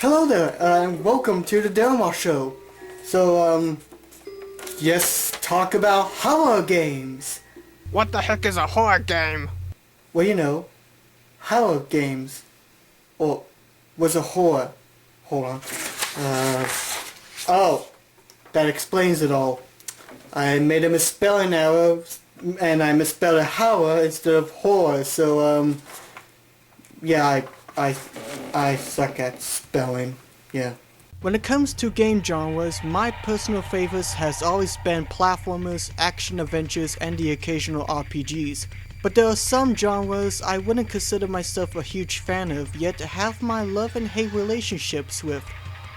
Hello there, and welcome to the Delmar Show. So, yes, talk about horror games. What the heck is a horror game? Well, you know, horror games. Or, was a horror. Hold on. Oh, that explains it all. I made a misspelling error, and I misspelled a horror instead of horror, so, yeah, I suck at spelling, yeah. When it comes to game genres, my personal favorites has always been platformers, action-adventures, and the occasional RPGs. But there are some genres I wouldn't consider myself a huge fan of, yet have my love and hate relationships with.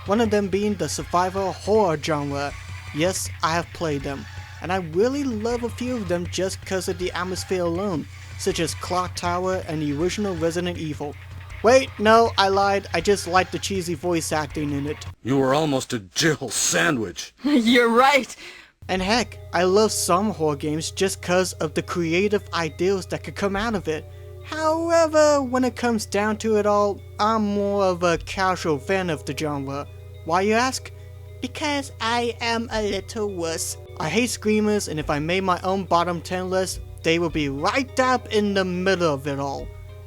One of them being the survival horror genre. Yes, I have played them, and I really love a few of them just because of the atmosphere alone, such as Clock Tower and the original Resident Evil. Wait, no, I lied. I just like the cheesy voice acting in it. You were almost a Jill sandwich. You're right. And heck, I love some horror games just cause of the creative ideas that could come out of it. However, when it comes down to it all, I'm more of a casual fan of the genre. Why, you ask? Because I am a little wuss. I hate screamers, and if I made my own bottom 10 list, they would be right up in the middle of it all.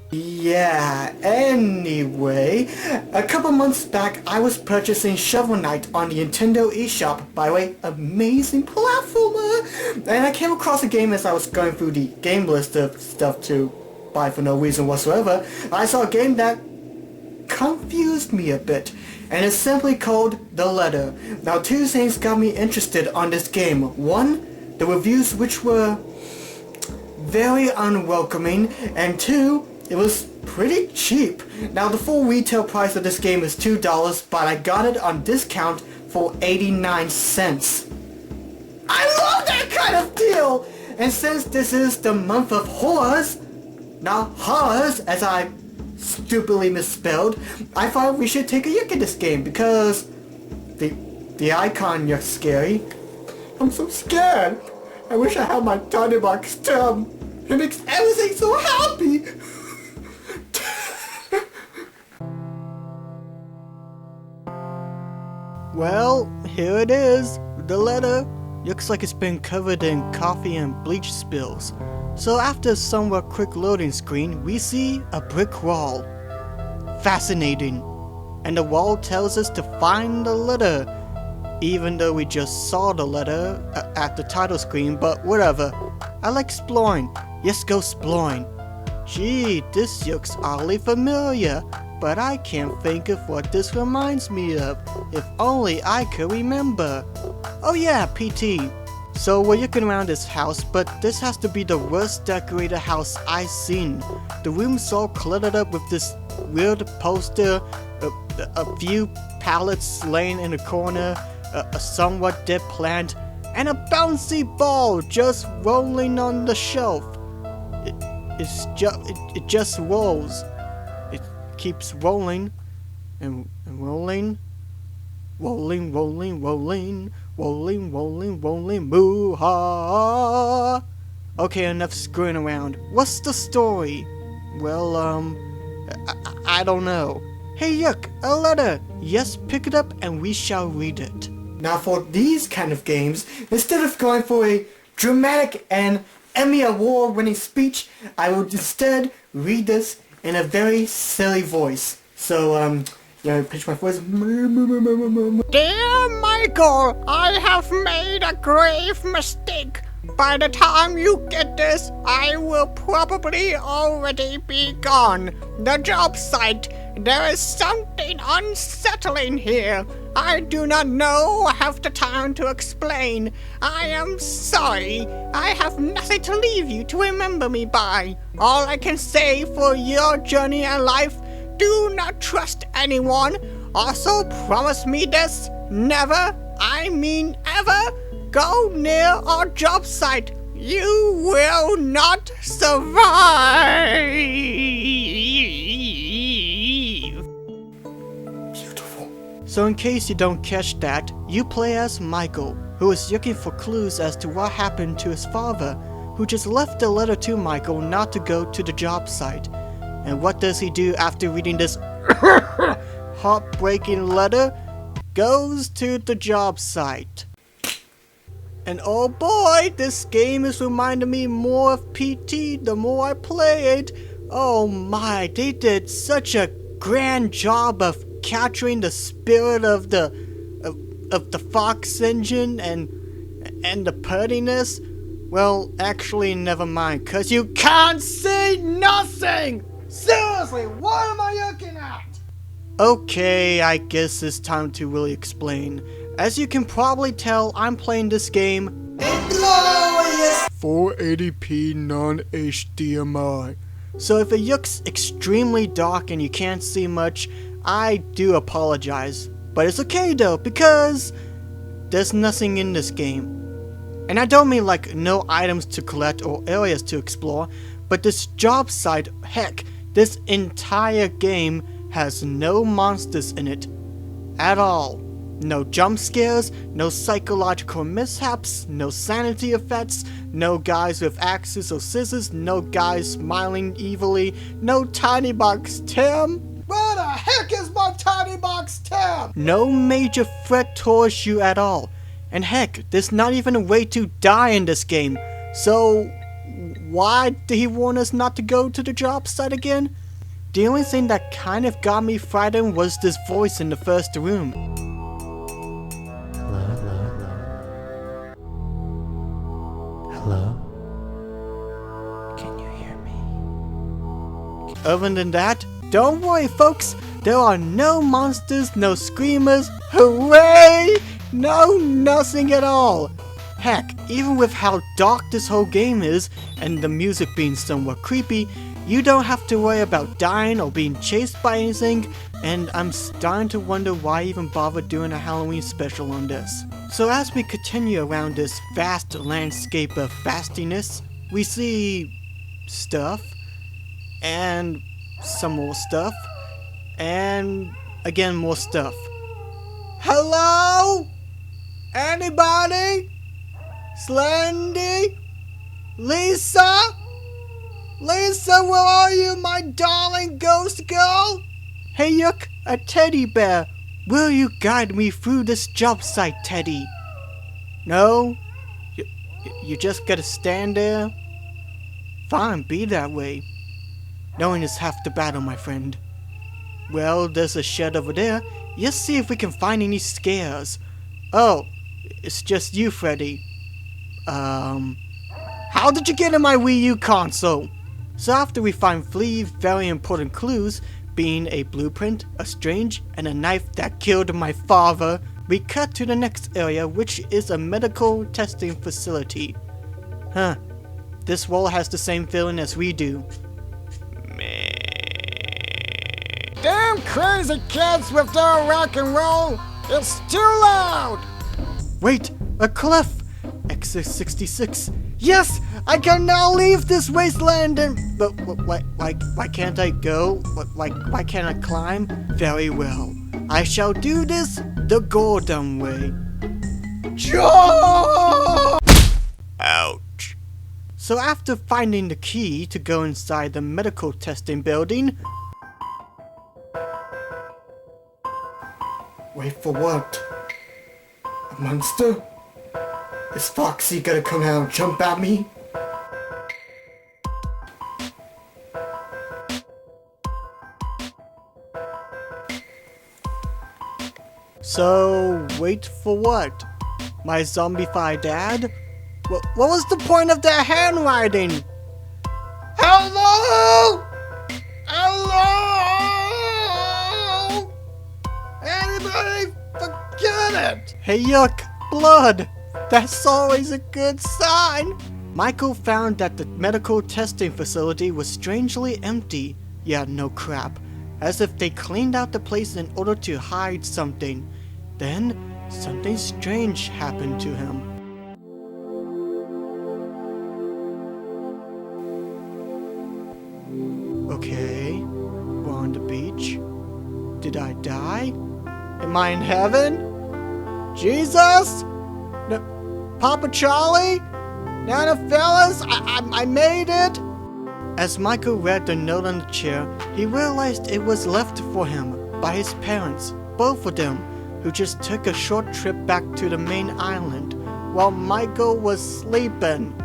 Yeah, anyway, a couple months back I was purchasing Shovel Knight on the Nintendo eShop. By the way, amazing platformer! And I came across a game as I was going through the game list of stuff to buy for no reason whatsoever. I saw a game that confused me a bit, and it's simply called The Letter. Now, two things got me interested on this game. One, the reviews, which were very unwelcoming, and two, it was pretty cheap. Now, the full retail price of this game is $2, but I got it on discount for 89 cents. I love that kind of deal! And since this is the month of horrors, not horrors, as I stupidly misspelled, I thought we should take a look at this game because the icon looks scary. I'm so scared. I wish I had my tiny box stem. It makes everything so happy. Well, here it is. The letter looks like it's been covered in coffee and bleach spills. So after a somewhat quick loading screen, we see a brick wall. Fascinating. And the wall tells us to find the letter. Even though we just saw the letter at the title screen, but whatever. I like exploring. Yes, go exploring. Gee, this looks oddly familiar, but I can't think of what this reminds me of. If only I could remember. Oh yeah, PT. So we're looking around this house, but this has to be the worst decorated house I've seen. The room's all cluttered up with this weird poster, a few pallets laying in the corner, a somewhat dead plant, and a bouncy ball just rolling on the shelf. It just rolls. It keeps rolling and rolling. Rolling, rolling, rolling, rolling, rolling, rolling, moo-ha. Okay, enough screwing around. What's the story? Well, I don't know. Hey, look, a letter. Yes, pick it up and we shall read it. Now for these kind of games, instead of going for a dramatic and Emmy Award-winning speech, I will instead read this in a very silly voice. So, pitch my voice. Dear Michael, I have made a grave mistake. By the time you get this, I will probably already be gone. The job site. There is something unsettling here. I do not know have the time to explain. I am sorry. I have nothing to leave you to remember me by. All I can say for your journey in life, do not trust anyone. Also promise me this, never, I mean ever, go near our job site. You will not survive. Beautiful. So in case you don't catch that, you play as Michael, who is looking for clues as to what happened to his father, who just left a letter to Michael not to go to the job site. And what does he do after reading this heartbreaking letter goes to the job site. And oh boy, this game is reminding me more of PT the more I play it. Oh my, they did such a grand job of capturing the spirit of the Fox engine and the puttiness. Well, actually, never mind, cause you can't see nothing! Seriously, what am I looking at? Okay, I guess it's time to really explain. As you can probably tell, I'm playing this game in glorious 480p non-HDMI. So if it looks extremely dark and you can't see much, I do apologize. But it's okay though, because there's nothing in this game. And I don't mean like no items to collect or areas to explore, but this job site, heck, this entire game has no monsters in it at all. No jump scares, no psychological mishaps, no sanity effects, no guys with axes or scissors, no guys smiling evilly, no tiny box Tim. Where the heck is my tiny box Tim? No major threat towards you at all. And heck, there's not even a way to die in this game. So, why did he warn us not to go to the job site again? The only thing that kind of got me frightened was this voice in the first room. Hello? Can you hear me? Other than that, don't worry folks, there are no monsters, no screamers, hooray! No, nothing at all. Heck, even with how dark this whole game is, and the music being somewhat creepy, you don't have to worry about dying or being chased by anything, and I'm starting to wonder why I even bother doing a Halloween special on this. So as we continue around this vast landscape of vastiness, we see stuff, and some more stuff, and again more stuff. Hello? Anybody? Slendy? Lisa? Lisa, where are you, my darling ghost girl? Hey, look, a teddy bear. Will you guide me through this job site, Teddy? No? You just gotta stand there? Fine, be that way. Knowing is half the battle, my friend. Well, there's a shed over there. Let's see if we can find any scares. Oh, it's just you, Freddy. How did you get in my Wii U console? So after we find 3 very important clues, being a blueprint, a strange, and a knife that killed my father, we cut to the next area, which is a medical testing facility. Huh, this wall has the same feeling as we do. Damn crazy kids with their rock and roll! It's too loud! Wait, a cliff! Exit 66. Yes, I can now leave this wasteland and... But why can't I go? Why can't I climb? Very well. I shall do this the Gordon way. Ouch. So after finding the key to go inside the medical testing building... Wait for what? A monster? Is Foxy gonna come out and jump at me? So, wait for what? My zombified dad? What was the point of that handwriting? Hello? Hello? Anybody forget it? Hey, yuck, blood. That's always a good sign. Michael found that the medical testing facility was strangely empty. Yeah, no crap. As if they cleaned out the place in order to hide something. Then, something strange happened to him. Okay, we're on the beach. Did I die? Am I in heaven? Jesus? No, Papa Charlie? Nana fellas, I made it! As Michael read the note on the chair, he realized it was left for him. by his parents, both of them, who just took a short trip back to the main island while Michael was sleeping.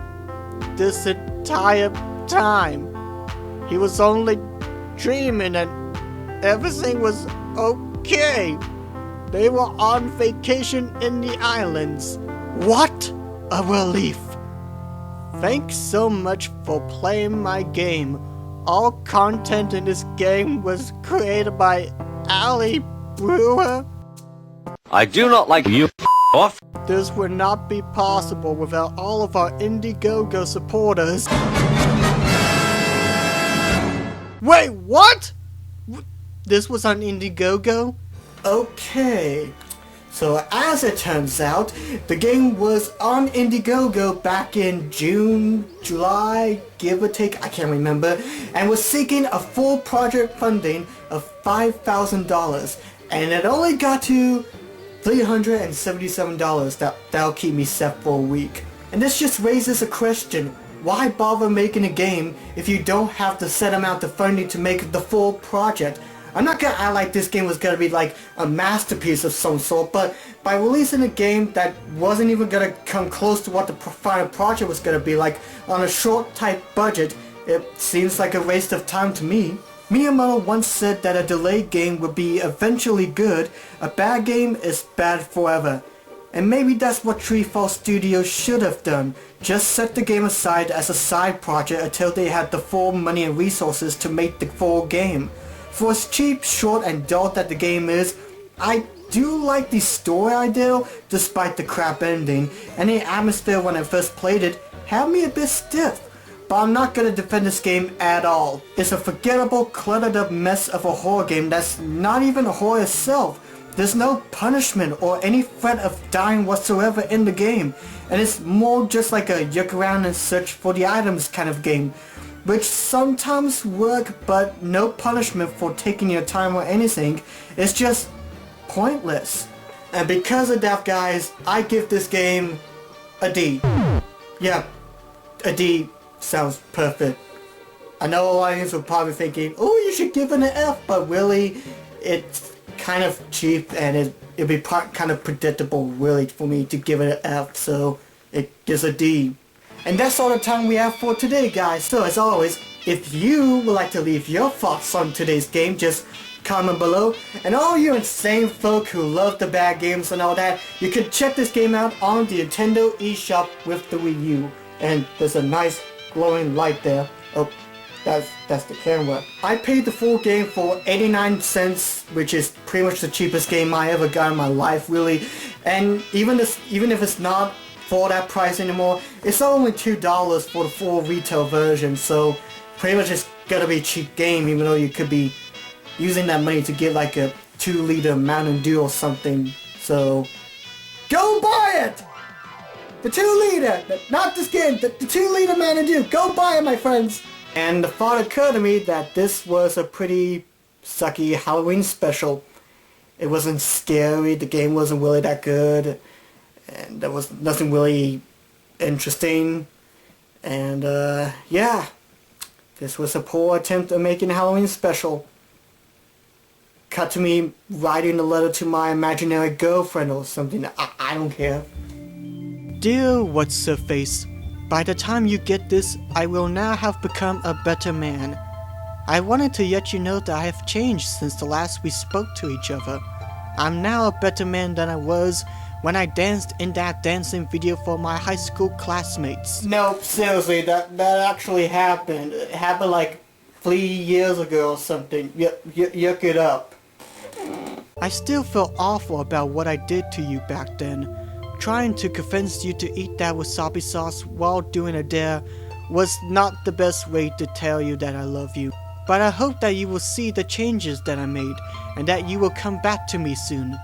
This entire time, he was only dreaming and everything was okay. They were on vacation in the islands. What a relief! Thanks so much for playing my game. All content in this game was created by Ali Brewer. I do not like you. Off. This would not be possible without all of our Indiegogo supporters. Wait, what? This was on Indiegogo? Okay. So as it turns out, the game was on Indiegogo back in June, July, give or take, I can't remember, and was seeking a full project funding of $5,000, and it only got to $377. That'll keep me set for a week. And this just raises a question. Why bother making a game if you don't have the set amount of funding to make the full project? I'm not gonna act like this game was gonna be like a masterpiece of some sort, but by releasing a game that wasn't even gonna come close to what the final project was gonna be like on a short tight budget, it seems like a waste of time to me. Miyamoto once said that a delayed game would be eventually good, a bad game is bad forever. And maybe that's what Treefall Studios should have done, just set the game aside as a side project until they had the full money and resources to make the full game. For as cheap, short and dull that the game is, I do like the story idea despite the crap ending, and the atmosphere when I first played it had me a bit stiff. But I'm not gonna defend this game at all. It's a forgettable, cluttered up mess of a horror game that's not even a horror itself. There's no punishment or any threat of dying whatsoever in the game, and it's more just like a yuck around and search for the items kind of game, which sometimes work, but no punishment for taking your time or anything. It's just pointless. And because of that, guys, I give this game a D. Yeah, a D sounds perfect. I know a lot of you are probably thinking, oh, you should give it an F, but really, it's kind of cheap and it'd be kind of predictable really for me to give it an F, so it gets a D. And that's all the time we have for today, guys. So as always, if you would like to leave your thoughts on today's game, just comment below. And all you insane folk who love the bad games and all that, you can check this game out on the Nintendo eShop with the Wii U. And there's a nice glowing light there. Oh, that's the camera. I paid the full game for 89 cents, which is pretty much the cheapest game I ever got in my life, really. And even if it's not for that price anymore, it's only $2 for the full retail version, so pretty much it's gonna be a cheap game, even though you could be using that money to get like a 2-liter Mountain Dew or something. So go buy it! The 2-liter, not the skin, the 2-liter Mountain Dew. Go buy it, my friends! And the thought occurred to me that this was a pretty sucky Halloween special. It wasn't scary, the game wasn't really that good, and there was nothing really interesting. And yeah, this was a poor attempt at making a Halloween special. Cut to me writing a letter to my imaginary girlfriend or something. I don't care. Dear What's-Her-Face, by the time you get this, I will now have become a better man. I wanted to let you know that I have changed since the last we spoke to each other. I'm now a better man than I was when I danced in that dancing video for my high school classmates. No, seriously, that actually happened. It happened like 3 years ago or something. Yuck it up. I still feel awful about what I did to you back then. Trying to convince you to eat that wasabi sauce while doing a dare was not the best way to tell you that I love you. But I hope that you will see the changes that I made and that you will come back to me soon.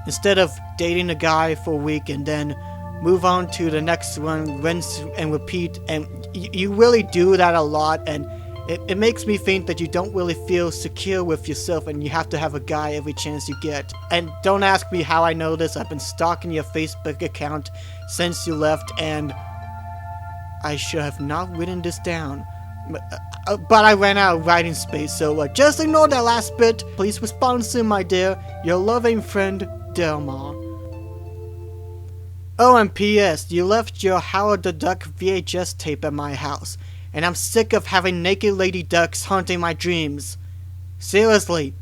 Instead of dating a guy for a week and then move on to the next one, rinse and repeat, and you really do that a lot, and it makes me think that you don't really feel secure with yourself and you have to have a guy every chance you get. And don't ask me how I know this. I've been stalking your Facebook account since you left, and I should have not written this down, But I ran out of writing space, so just ignore that last bit. Please respond soon, my dear. Your loving friend, Delmar. Oh, and P.S. You left your Howard the Duck VHS tape at my house, and I'm sick of having naked lady ducks haunting my dreams. Seriously,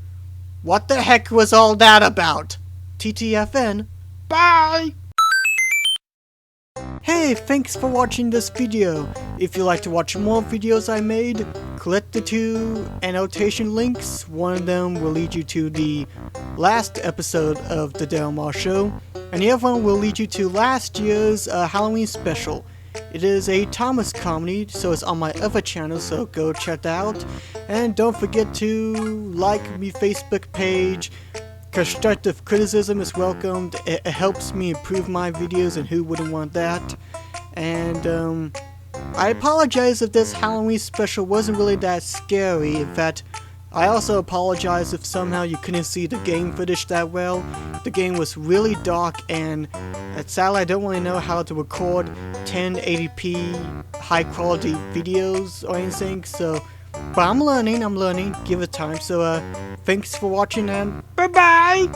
what the heck was all that about? TTFN. Bye! Hey, thanks for watching this video. If you'd like to watch more videos I made, click the two annotation links. One of them will lead you to the last episode of The Delmar Show, and the other one will lead you to last year's Halloween special. It is a Thomas comedy, so it's on my other channel, so go check that out. And don't forget to like my Facebook page. Constructive criticism is welcomed. It helps me improve my videos, and who wouldn't want that? And I apologize if this Halloween special wasn't really that scary. In fact, I also apologize if somehow you couldn't see the game footage that well. The game was really dark, and sadly I don't really know how to record 1080p high quality videos or anything, so but I'm learning, give it time. So thanks for watching, and bye bye.